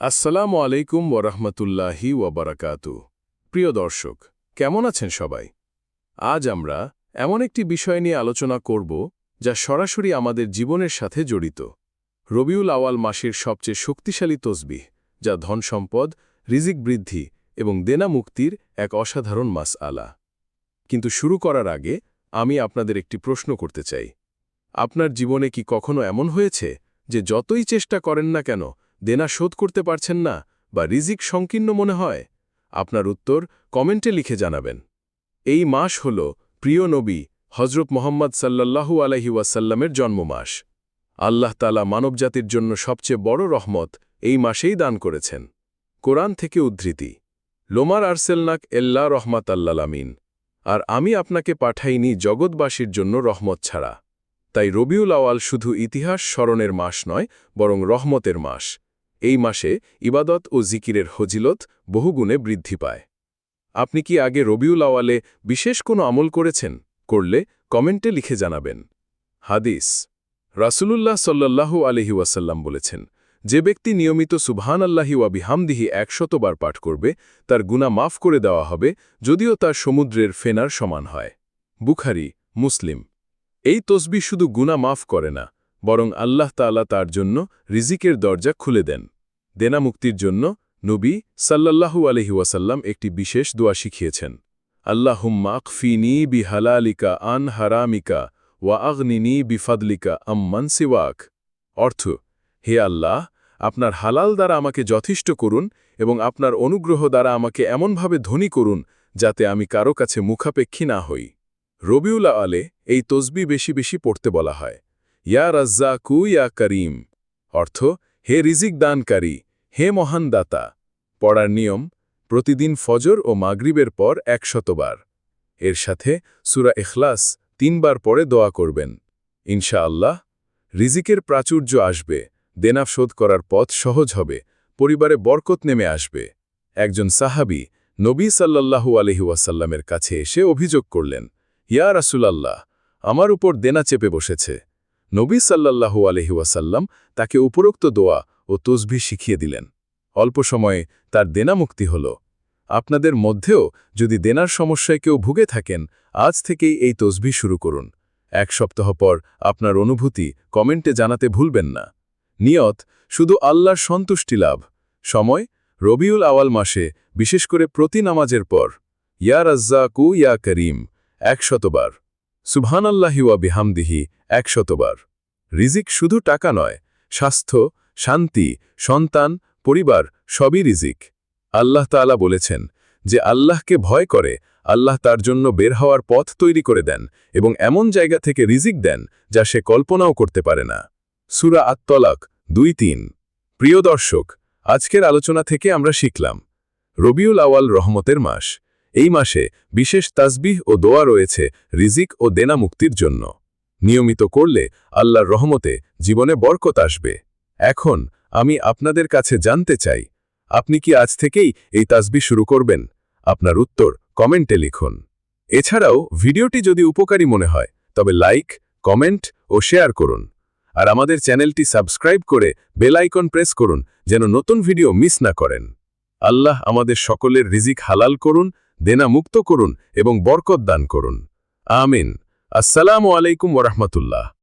আসসালামু আলাইকুম ওরহমতুল্লাহি ওয়াবারাকাতু। প্রিয় দর্শক, কেমন আছেন সবাই? আজ আমরা এমন একটি বিষয় নিয়ে আলোচনা করব যা সরাসরি আমাদের জীবনের সাথে জড়িত। রবিউল আওয়াল মাসের সবচেয়ে শক্তিশালী তসবিহ, যা ধন সম্পদ, রিজিক বৃদ্ধি এবং দেনা মুক্তির এক অসাধারণ মাসআলা। কিন্তু শুরু করার আগে আমি আপনাদের একটি প্রশ্ন করতে চাই। আপনার জীবনে কি কখনো এমন হয়েছে যে যতই চেষ্টা করেন না কেন দেনা শোধ করতে পারছেন না বা রিজিক সংকীর্ণ মনে হয়? আপনার উত্তর কমেন্টে লিখে জানাবেন। এই মাস হল প্রিয় নবী হজরত মুহাম্মদ সাল্লাল্লাহু আলাইহি ওয়াসাল্লামের জন্মমাস। আল্লাহ তাআলা মানবজাতির জন্য সবচেয়ে বড় রহমত এই মাসেই দান করেছেন। কোরআন থেকে উদ্ধৃতি, লোমার আরসেলনাক এল্লা রহমাতাল্লাল আমিন, আর আমি আপনাকে পাঠাইনি জগৎবাসীর জন্য রহমত ছাড়া। তাই রবিউল আওয়াল শুধু ইতিহাস স্মরণের মাস নয়, বরং রহমতের মাস। এই মাসে ইবাদত ও জিকিরের ফজিলত বহুগুণে বৃদ্ধি পায়। আপনি কি আগে রবিউল আওয়ালে বিশেষ কোনো আমল করেছেন? করলে কমেন্টে লিখে জানাবেন। হাদিস, রাসূলুল্লাহ সাল্লাল্লাহু আলাইহি ওয়াসাল্লাম বলেছেন, যে ব্যক্তি নিয়মিত সুবহানাল্লাহি ওয়া বিহামদিহি ১০০ বার পাঠ করবে, তার গুনাহ মাফ করে দেওয়া হবে, যদিও তার সমুদ্রের ফেনার সমান হয়। বুখারী, মুসলিম। এই তসবিহ শুধু গুনাহ মাফ করে না, বরং আল্লাহ তাআলা তার জন্য রিজিকের দরজা খুলে দেন। দেনা মুক্তির জন্য নবী সাল্লাল্লাহু আলাইহি ওয়াসাল্লাম একটি বিশেষ দোয়া শিখিয়েছেন। আল্লাহুম্মা আকফিনি বিহালালিকা আন হারামিকা ওয়া আগনিনি বিফাদলিকা আম্মান সিওয়াক। অর্থ, হে আল্লাহ, আপনার হালাল দ্বারা আমাকে যথেষ্ট করুন এবং আপনার অনুগ্রহ দ্বারা আমাকে এমনভাবে ধনী করুন যাতে আমি কারো কাছে মুখাপেক্ষী না হই। রবিউল আওয়ালে এই তসবিহ বেশি বেশি পড়তে বলা হয়। ইয়া রাজ্জাকু ইয়া করিম, অর্থ, হে রিজিক দানকারী, হে মহান দাতা। পড়ার নিয়ম, প্রতিদিন ফজর ও মাগরিবের পর ১০০ বার। এর সাথে সূরা ইখলাস ৩ বার পড়ে দোয়া করবেন। ইনশাআল্লাহ রিজিকের প্রাচুর্য আসবে, দেনা শোধ করার পথ সহজ হবে, পরিবারে বরকত নেমে আসবে। একজন সাহাবী নবী সাল্লাল্লাহু আলাইহি ওয়াসাল্লামের কাছে এসে অভিযোগ করলেন, ইয়া রাসূলাল্লাহ, আমার উপর দেনা চেপে বসেছে। নবী সাল্লাল্লাহু আলাইহি ওয়াসাল্লাম তাকে উপরোক্ত দোয়া ও তসবিহ শিখিয়ে দিলেন। অল্প সময়ে তার দেনা মুক্তি হল। আপনাদের মধ্যেও যদি দেনার সমস্যায় কেউ ভুগে থাকেন, আজ থেকেই এই তসবিহ শুরু করুন। ১ সপ্তাহ পর আপনার অনুভূতি কমেন্টে জানাতে ভুলবেন না। নিয়ত, শুধু আল্লাহর সন্তুষ্টি লাভ। সময়, রবিউল আওয়াল মাসে, বিশেষ করে প্রতি নামাজের পর। ইয়া রাজ্জাকু ইয়া করিম ১০০ বার। সুবহানাল্লাহি ওয়া বিহামদিহি ১০০ বার। রিজিক শুধু টাকা নয়, স্বাস্থ্য, শান্তি, সন্তান, পরিবার সবই রিজিক। আল্লাহ তাআলা বলেছেন, যে আল্লাহকে ভয় করে, আল্লাহ তার জন্য বের হওয়ার পথ তৈরি করে দেন এবং এমন জায়গা থেকে রিজিক দেন যা সে কল্পনাও করতে পারে না। সূরা আত-তলাক ২-৩। প্রিয় দর্শক, আজকের আলোচনা থেকে আমরা শিখলাম, রবিউল আওয়াল রহমতের মাস। এই মাসে বিশেষ তাসবিহ ও দোয়া রয়েছে রিজিক ও দেনা মুক্তির জন্য। নিয়মিত করলে আল্লাহর রহমতে জীবনে বরকত আসবে। এখন আমি আপনাদের কাছে জানতে চাই, আপনি কি আজ থেকেই এই তাসবিহ শুরু করবেন? আপনার উত্তর কমেন্টে লিখুন। এছাড়াও ভিডিওটি যদি উপকারী মনে হয় তবে লাইক, কমেন্ট ও শেয়ার করুন। আর আমাদের চ্যানেলটি সাবস্ক্রাইব করে বেল আইকন প্রেস করুন যেন নতুন ভিডিও মিস না করেন। আল্লাহ আমাদের সকলের রিজিক হালাল করুন, দেনা মুক্ত করুন এবং বরকত দান করুন। আমিন। আসসালামু আলাইকুম ওয়া রাহমাতুল্লাহ।